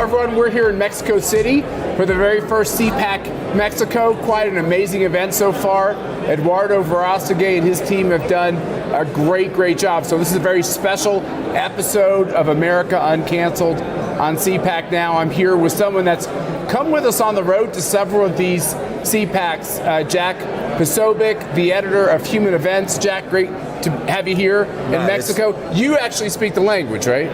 everyone. We're here in Mexico City for the very first CPAC Mexico. Quite an amazing event so far. Eduardo Verástegui and his team have done a great job. So this is a very special episode of America Uncanceled on CPAC Now. I'm here with someone that's come with us on the road to several of these CPACs, Jack Posobiec, the editor of Human Events. Jack, great to have you here in Mexico. You actually speak the language, right?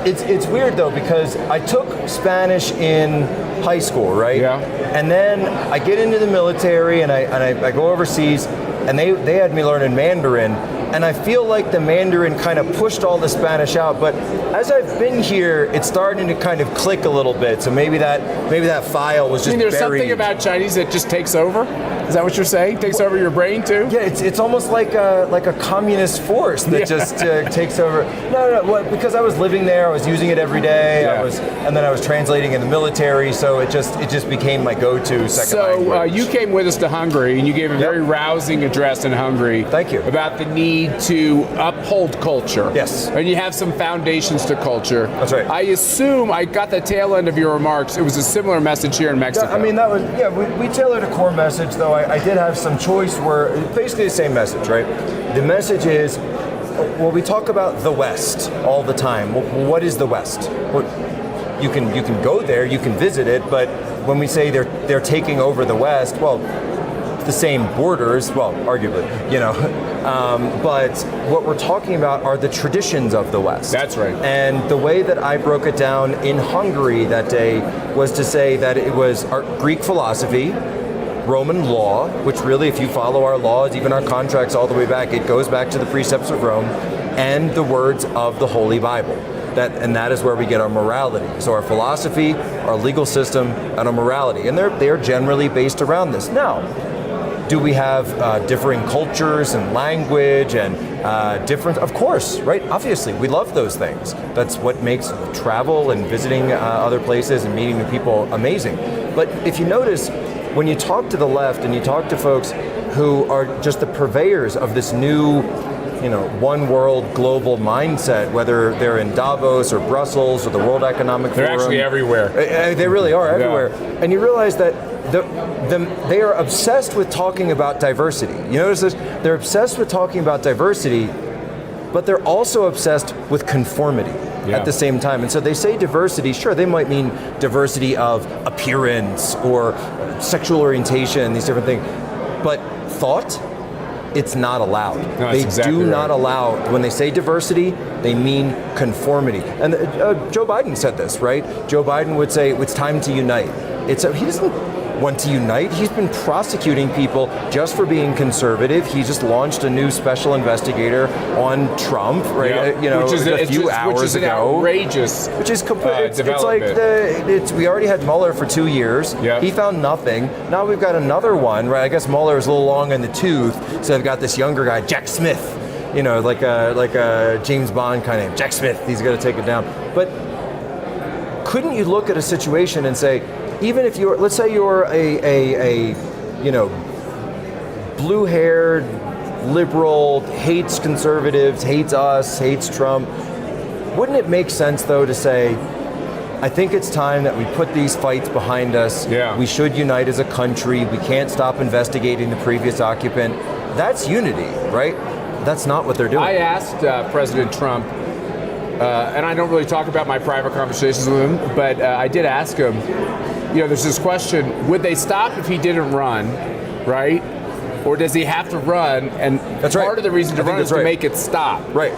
It's weird though, because I took Spanish in high school, right? Yeah. And then I get into the military and I go overseas, and they had me learning Mandarin, and I feel like the Mandarin kind of pushed all the Spanish out. But as I've been here, it's starting to kind of click a little bit. So maybe that file was just there's buried. Something about Chinese that just takes over? Is that what you're saying? Takes over your brain too? Yeah, it's almost like a communist force that just takes over. No, because I was living there, I was using it every day. Yeah. And then I was translating in the military, so it just became my go-to second language. So you came with us to Hungary, and you gave a very rousing address in Hungary. Thank you. About the need to uphold culture. Yes. And you have some foundations to culture. That's right. I assume I got the tail end of your remarks. It was a similar message here in Mexico. I mean, that was we tailored a core message, though. I did have some choice where basically the same message, right? The message is, well, we talk about the West all the time. Well, what is the West? Well, you can go there, you can visit it, but when we say they're taking over the West, well, the same borders, well, arguably, but what we're talking about are the traditions of the West. That's right. And the way that I broke it down in Hungary that day was to say that it was our Greek philosophy, Roman law, which really, if you follow our laws, even our contracts all the way back, it goes back to the precepts of Rome, and the words of the Holy Bible. That is where we get our morality. So our philosophy, our legal system, and our morality. And they're generally based around this. Now, do we have differing cultures and language and different? Of course, right? Obviously, we love those things. That's what makes travel and visiting other places and meeting new people amazing. But if you notice, when you talk to the left and you talk to folks who are just the purveyors of this new, one world global mindset, whether they're in Davos or Brussels or the World Economic Forum. They're actually everywhere. They really are everywhere. Yeah. And you realize that they are obsessed with talking about diversity. You notice this? They're obsessed with talking about diversity, but they're also obsessed with conformity at the same time. And so they say diversity, sure, they might mean diversity of appearance or sexual orientation, these different things. But thought, it's not allowed. No, they exactly do not right. allow, when they say diversity, they mean conformity. And Joe Biden said this, right? Joe Biden would say, it's time to unite. He doesn't want to unite. He's been prosecuting people just for being conservative. He just launched a new special investigator on Trump, right? Which is a few hours which is an ago. Outrageous. Which is complete. It's like development. we already had Mueller for 2 years. Yeah. He found nothing. Now we've got another one, right? I guess Mueller is a little long in the tooth, so they've got this younger guy, Jack Smith. Like a James Bond kind of Jack Smith. He's going to take it down. But couldn't you look at a situation and say, even if let's say you're a blue-haired liberal, hates conservatives, hates us, hates Trump, wouldn't it make sense though to say, I think it's time that we put these fights behind us. Yeah. We should unite as a country. We can't stop investigating the previous occupant. That's unity, right? That's not what they're doing. I asked President Trump, and I don't really talk about my private conversations with him, but I did ask him, there's this question, would they stop if he didn't run, right? Or does he have to run? And that's part of the reason to run is to make it stop. Right.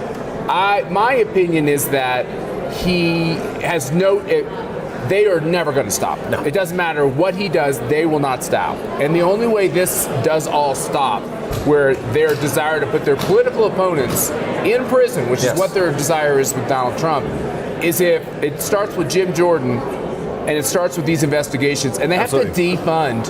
My opinion is that he has they are never going to stop. No. It doesn't matter what he does, they will not stop. And the only way this does all stop, where their desire to put their political opponents in prison, which is what their desire is with Donald Trump, is if it starts with Jim Jordan and it starts with these investigations, and they have to defund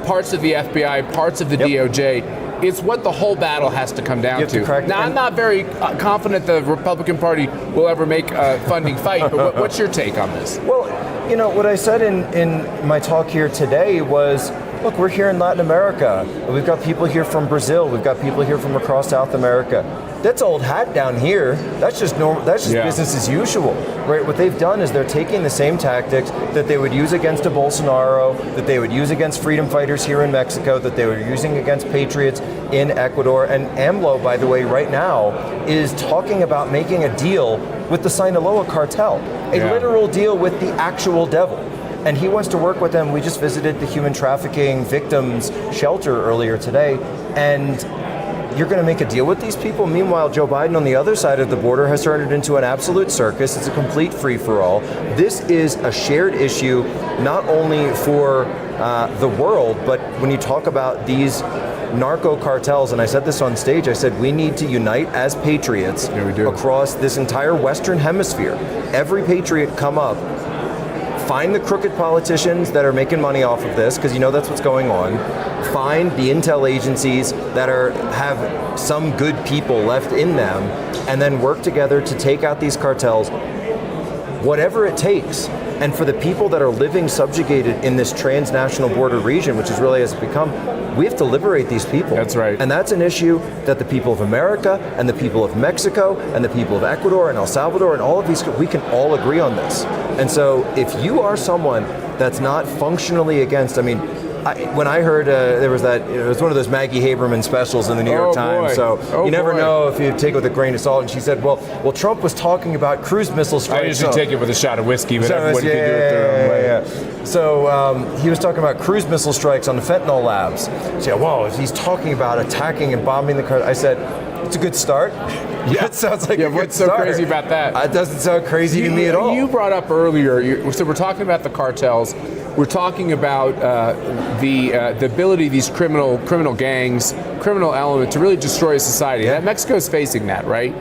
parts of the FBI, parts of the DOJ. It's what the whole battle has to come down to. Now, I'm not very confident the Republican Party will ever make a funding fight, but what's your take on this? Well, what I said in my talk here today was, look, we're here in Latin America. We've got people here from Brazil. We've got people here from across South America. That's old hat down here. That's just normal. That's just business as usual, right? What they've done is they're taking the same tactics that they would use against a Bolsonaro, that they would use against freedom fighters here in Mexico, that they were using against patriots in Ecuador. And AMLO, by the way, right now is talking about making a deal with the Sinaloa cartel, a literal deal with the actual devil. And he wants to work with them. We just visited the human trafficking victims shelter earlier today, and you're going to make a deal with these people? Meanwhile, Joe Biden on the other side of the border has turned it into an absolute circus. It's a complete free-for-all. This is a shared issue, not only for the world, but when you talk about these narco cartels, and I said this on stage, I said we need to unite as patriots across this entire Western hemisphere. Every patriot come up, find the crooked politicians that are making money off of this, because you know that's what's going on. Find the intel agencies that have some good people left in them, and then work together to take out these cartels, whatever it takes. And for the people that are living subjugated in this transnational border region, which is really as it become, we have to liberate these people. That's right. And that's an issue that the people of America and the people of Mexico and the people of Ecuador and El Salvador and all of these, we can all agree on this. And so if you are someone that's not functionally against, I mean, when I heard there was that, it was one of those Maggie Haberman specials in the New York Times, so you never know if you take it with a grain of salt. And she said, well, Trump was talking about cruise missile strikes. I usually take it with a shot of whiskey, but everybody can do it their own way. So he was talking about cruise missile strikes on the fentanyl labs. She said, whoa, he's talking about attacking and bombing the car. I said, it's a good start. Yeah, it sounds like a good what's so start. crazy about that? It doesn't sound crazy to me at all. You brought up earlier, so we're talking about the cartels. We're talking about the ability of these criminal gangs, criminal element to really destroy a society. Yeah. Mexico's facing that, right?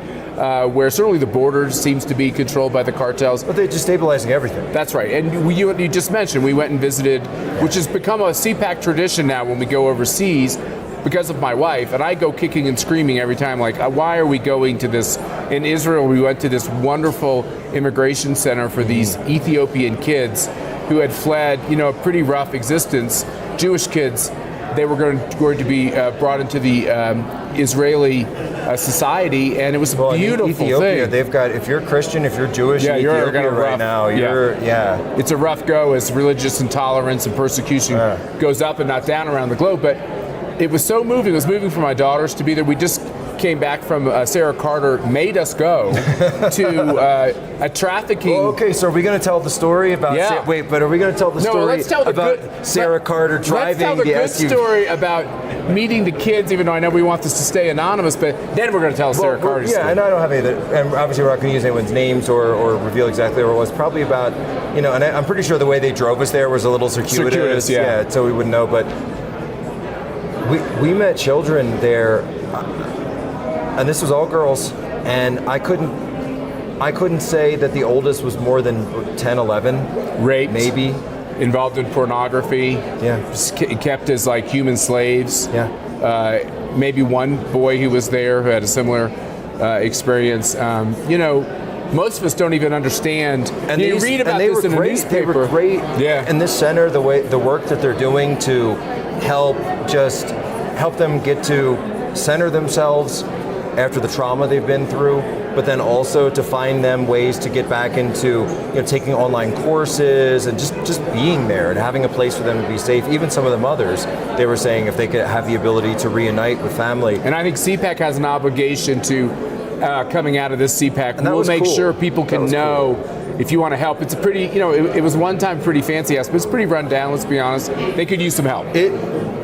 Where certainly the border seems to be controlled by the cartels. But they're destabilizing everything. That's right. And you just mentioned, we went and visited, which has become a CPAC tradition now when we go overseas, because of my wife, and I go kicking and screaming every time, like, why are we going to this? In Israel, we went to this wonderful immigration center for these Ethiopian kids who had fled, a pretty rough existence, Jewish kids. They were going to be brought into the Israeli society, and it was a beautiful Ethiopia, thing. They've got, if you're Christian, if you're Jewish in Ethiopia right now, it's a rough go as religious intolerance and persecution goes up and not down around the globe, but it was so moving. It was moving for my daughters to be there. We just came back from Sarah Carter made us go to a trafficking. Well, okay, so are we going to tell the story about? But are we going to tell the story about Sarah Carter driving the SUV? Let's tell the good story about meeting the kids. Even though I know we want this to stay anonymous, but then we're going to tell Sarah Carter's story. Yeah, and I don't have any of that. And obviously, we're not going to use anyone's names or reveal exactly what it was. Probably about, and I'm pretty sure the way they drove us there was a little circuitous. Yeah, so we wouldn't know, but. We met children there, and this was all girls, and I couldn't say that the oldest was more than 10, 11. Raped. Maybe. Involved in pornography. Yeah. Kept as like human slaves. Yeah. Maybe one boy who was there who had a similar experience. Most of us don't even understand. And you read about this in a newspaper. They were great in this center, the work that they're doing to help them get to center themselves after the trauma they've been through, but then also to find them ways to get back into taking online courses and just being there and having a place for them to be safe. Even some of the mothers, they were saying if they could have the ability to reunite with family. And I think CPAC has an obligation to, coming out of this CPAC, we'll make sure people can know if you want to help. It's a pretty, it was one time pretty fancy house, but it's pretty run down, let's be honest. They could use some help.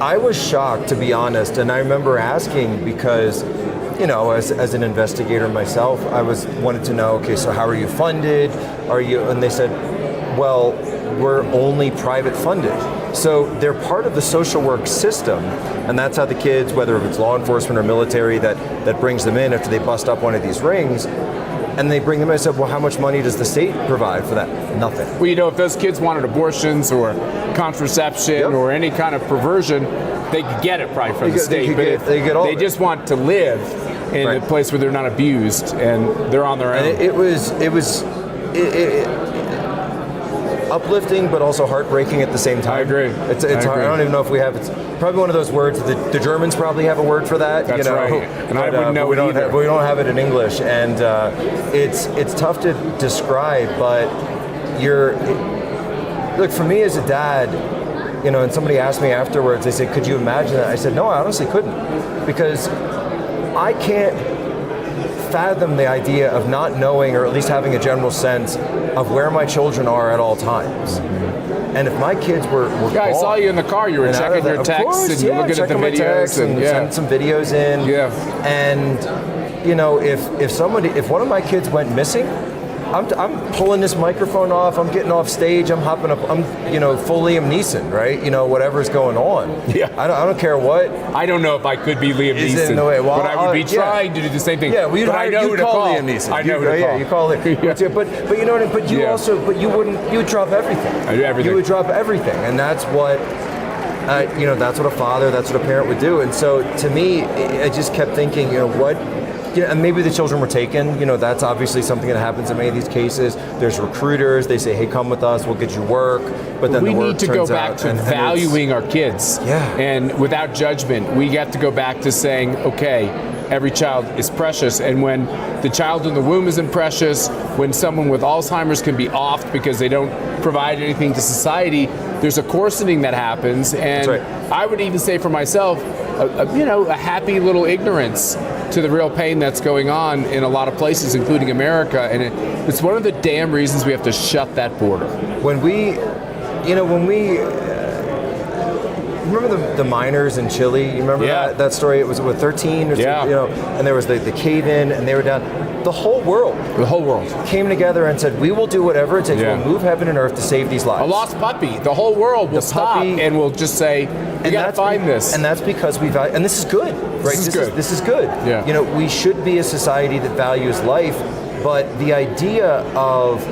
I was shocked, to be honest, and I remember asking because, as an investigator myself, I wanted to know, okay, so how are you funded? And they said, well, we're only private funded. So they're part of the social work system, and that's how the kids, whether it's law enforcement or military, that brings them in after they bust up one of these rings, and they bring them in. I said, well, how much money does the state provide for that? Nothing. Well, if those kids wanted abortions or contraception or any kind of perversion, they could get it probably from the state. But they just want to live in a place where they're not abused and they're on their own. And uplifting, but also heartbreaking at the same time. I agree. It's hard. I don't even know if we have. It's probably one of those words. The Germans probably have a word for that. That's right. And I wouldn't know we it either. we don't have it in English, and it's tough to describe. But look, for me as a dad, and somebody asked me afterwards. They said, "Could you imagine that?" I said, "No, I honestly couldn't, because I can't fathom the idea of not knowing, or at least having a general sense of where my children are at all times." And if my kids were yeah, I saw you in the car. You were checking your texts and you're looking at the videos and sending some videos in. Yeah. And if one of my kids went missing, I'm pulling this microphone off. I'm getting off stage. I'm hopping up. I'm full Liam Neeson, right? Whatever's going on. Yeah. I don't care what. I don't know if I could be Liam Neeson, in the way. Well, but I would be trying to do the same thing. Yeah, but I know who to call. Liam Neeson. I know who to call. Yeah, you call it. Yeah. But you know what? But you also. But you wouldn't. You would drop everything. I do everything. You would drop everything, and that's what. That's what a father. That's what a parent would do. And so to me, I just kept thinking, what. And maybe the children were taken. That's obviously something that happens in many of these cases. There's recruiters. They say, "Hey, come with us. We'll get you work." But then we the work need to go back to valuing our kids. Yeah. And without judgment, we have to go back to saying, okay, every child is precious. And when the child in the womb isn't precious, when someone with Alzheimer's can be offed because they don't provide anything to society, there's a coarsening that happens. And That's right. I would even say for myself, a happy little ignorance to the real pain that's going on in a lot of places, including America. And it's one of the damn reasons we have to shut that border. When we remember the miners in Chile. You remember that story? It was 13 or something, and there was the cave-in, and they were down. The whole world came together and said, "We will do whatever it takes. We'll move heaven and earth to save these lives." A lost puppy. The whole world will stop and will just say, "We got to find this." And that's because we value. And this is good, right? This is good. Yeah. We should be a society that values life, but the idea of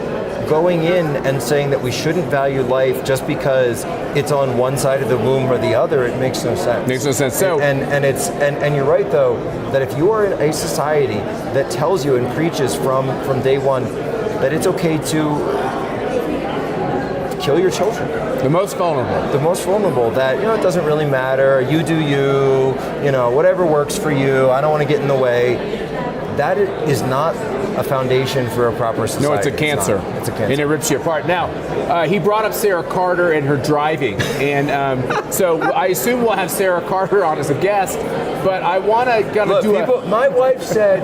going in and saying that we shouldn't value life just because it's on one side of the womb or the other, it makes no sense. Makes no sense. So, and you're right though, that if you are in a society that tells you and preaches from day one that it's okay to kill your children. The most vulnerable. That, it doesn't really matter. You do you, whatever works for you. I don't want to get in the way. That is not a foundation for a proper society. No, it's a cancer. It's a cancer. And it rips you apart. Now, he brought up Sarah Carter and her driving. And so I assume we'll have Sarah Carter on as a guest. But I want to do my wife said,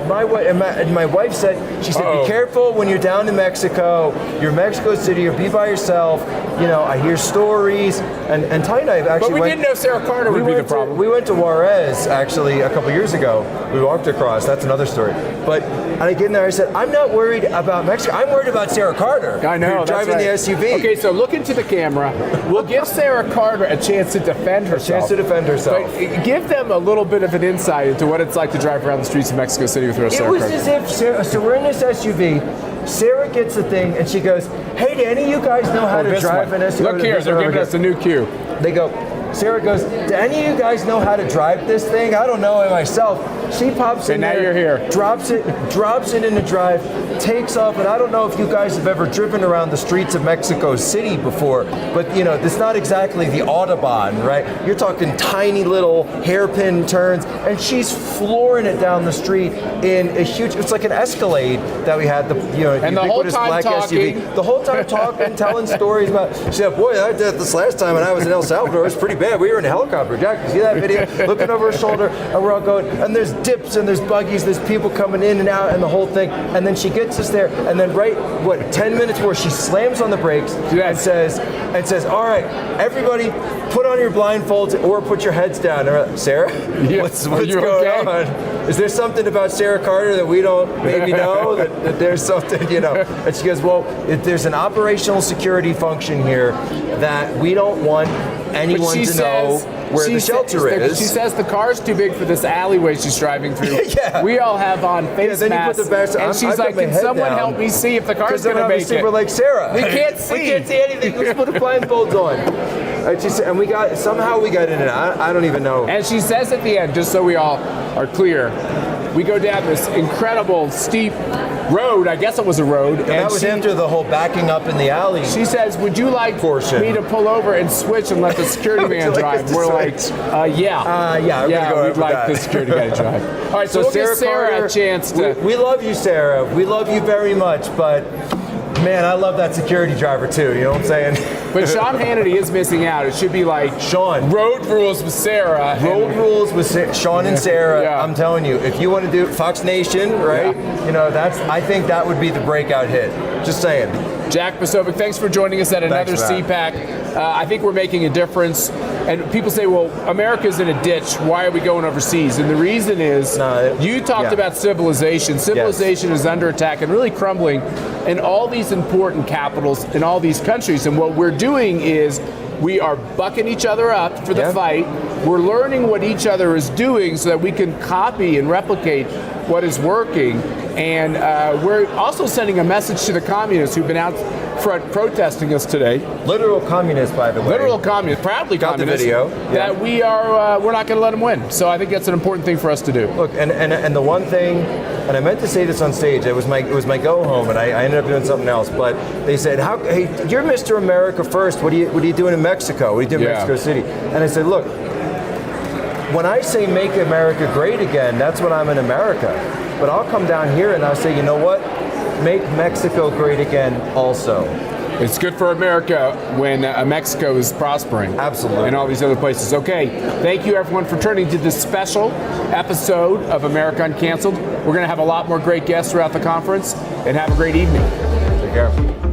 she said, "Be careful when you're down in Mexico. You're in Mexico City, you'll be by yourself. I hear stories." And Ty and I actually But we didn't know Sarah Carter would be the problem. We went to Juarez, actually, a couple years ago. We walked across. That's another story. But I get in there, I said, "I'm not worried about Mexico. I'm worried about Sarah Carter." I know, driving the SUV. Okay, so look into the camera. We'll give Sarah Carter a chance to defend herself. But give them a little bit of an insight into what it's like to drive around the streets of Mexico City with Sarah Carter. It was as if, so we're in this SUV, Sarah gets the thing, and she goes, "Hey, do any of you guys know how to drive an SUV?" Look here, they're giving us a new cue. They go, Sarah goes, "Do any of you guys know how to drive this thing? I don't know it myself." She pops in now there, you're here. drops it in the drive, takes off, and I don't know if you guys have ever driven around the streets of Mexico City before, but it's not exactly the Autobahn, right? You're talking tiny little hairpin turns, and she's flooring it down the street in a huge, it's like an Escalade that we had, and the whole time black talking. SUV. The whole time talking, telling stories about, she said, "Boy, I did this last time when I was in El Salvador, it was pretty bad. We were in a helicopter. Jack, you see that video?" Looking over her shoulder, and we're all going, and there's dips, and there's buggies, there's people coming in and out, and the whole thing. And then she gets us there, and then 10 minutes more, she slams on the brakes and says, "All right, everybody, put on your blindfolds or put your heads down." Sarah, what's going on? Is there something about Sarah Carter that we don't maybe know? that there's something, And she goes, "Well, there's an operational security function here that we don't want anyone to know where the shelter is." She says the car's too big for this alleyway she's driving through. Yeah. We all have on face masks. And she's like, "Can someone help me see if the car's going to make it?" We're like, "Sarah, we can't see. We can't see anything. Let's put the blindfolds on." And we got in and out. I don't even know. And she says at the end, just so we all are clear, we go down this incredible steep road. I guess it was a road. And that was after the whole backing up in the alley. She says, would you like portion. Me to pull over and switch and let the security man drive? We're like, yeah. We'd like the security guy to drive. All right, so we'll give Sarah Carter, a chance to... We love you, Sarah. We love you very much, but... Man, I love that security driver too, you know what I'm saying? But Sean Hannity is missing out. It should be like Sean. Road Rules with Sarah. Road Rules with Sean and Sarah. Yeah. I'm telling you, if you want to do Fox Nation, right? Yeah. You know, I think that would be the breakout hit. Just saying. Jack Posobiec, thanks for joining us at another CPAC. I think we're making a difference. And people say, well, America's in a ditch. Why are we going overseas? And the reason is, you talked about civilization. Civilization is under attack and really crumbling in all these important capitals in all these countries. And what we're doing is we are bucking each other up for the fight. We're learning what each other is doing so that we can copy and replicate what is working. And we're also sending a message to the communists who've been out front protesting us today. Literal communists, by the way. Literal communists, proudly got communists. The video. That we're not going to let them win. So I think that's an important thing for us to do. Look, and the one thing, and I meant to say this on stage. It was my go home, and I ended up doing something else. But they said, "Hey, you're Mr. America first. What are you doing in Mexico? What are you doing in Mexico City?" And I said, "Look, when I say make America great again, that's when I'm in America. But I'll come down here and I'll say, you know what? Make Mexico great again also." It's good for America when Mexico is prospering. Absolutely. And all these other places. Okay, thank you everyone for turning to this special episode of America Uncanceled. We're going to have a lot more great guests throughout the conference, and have a great evening. Take care.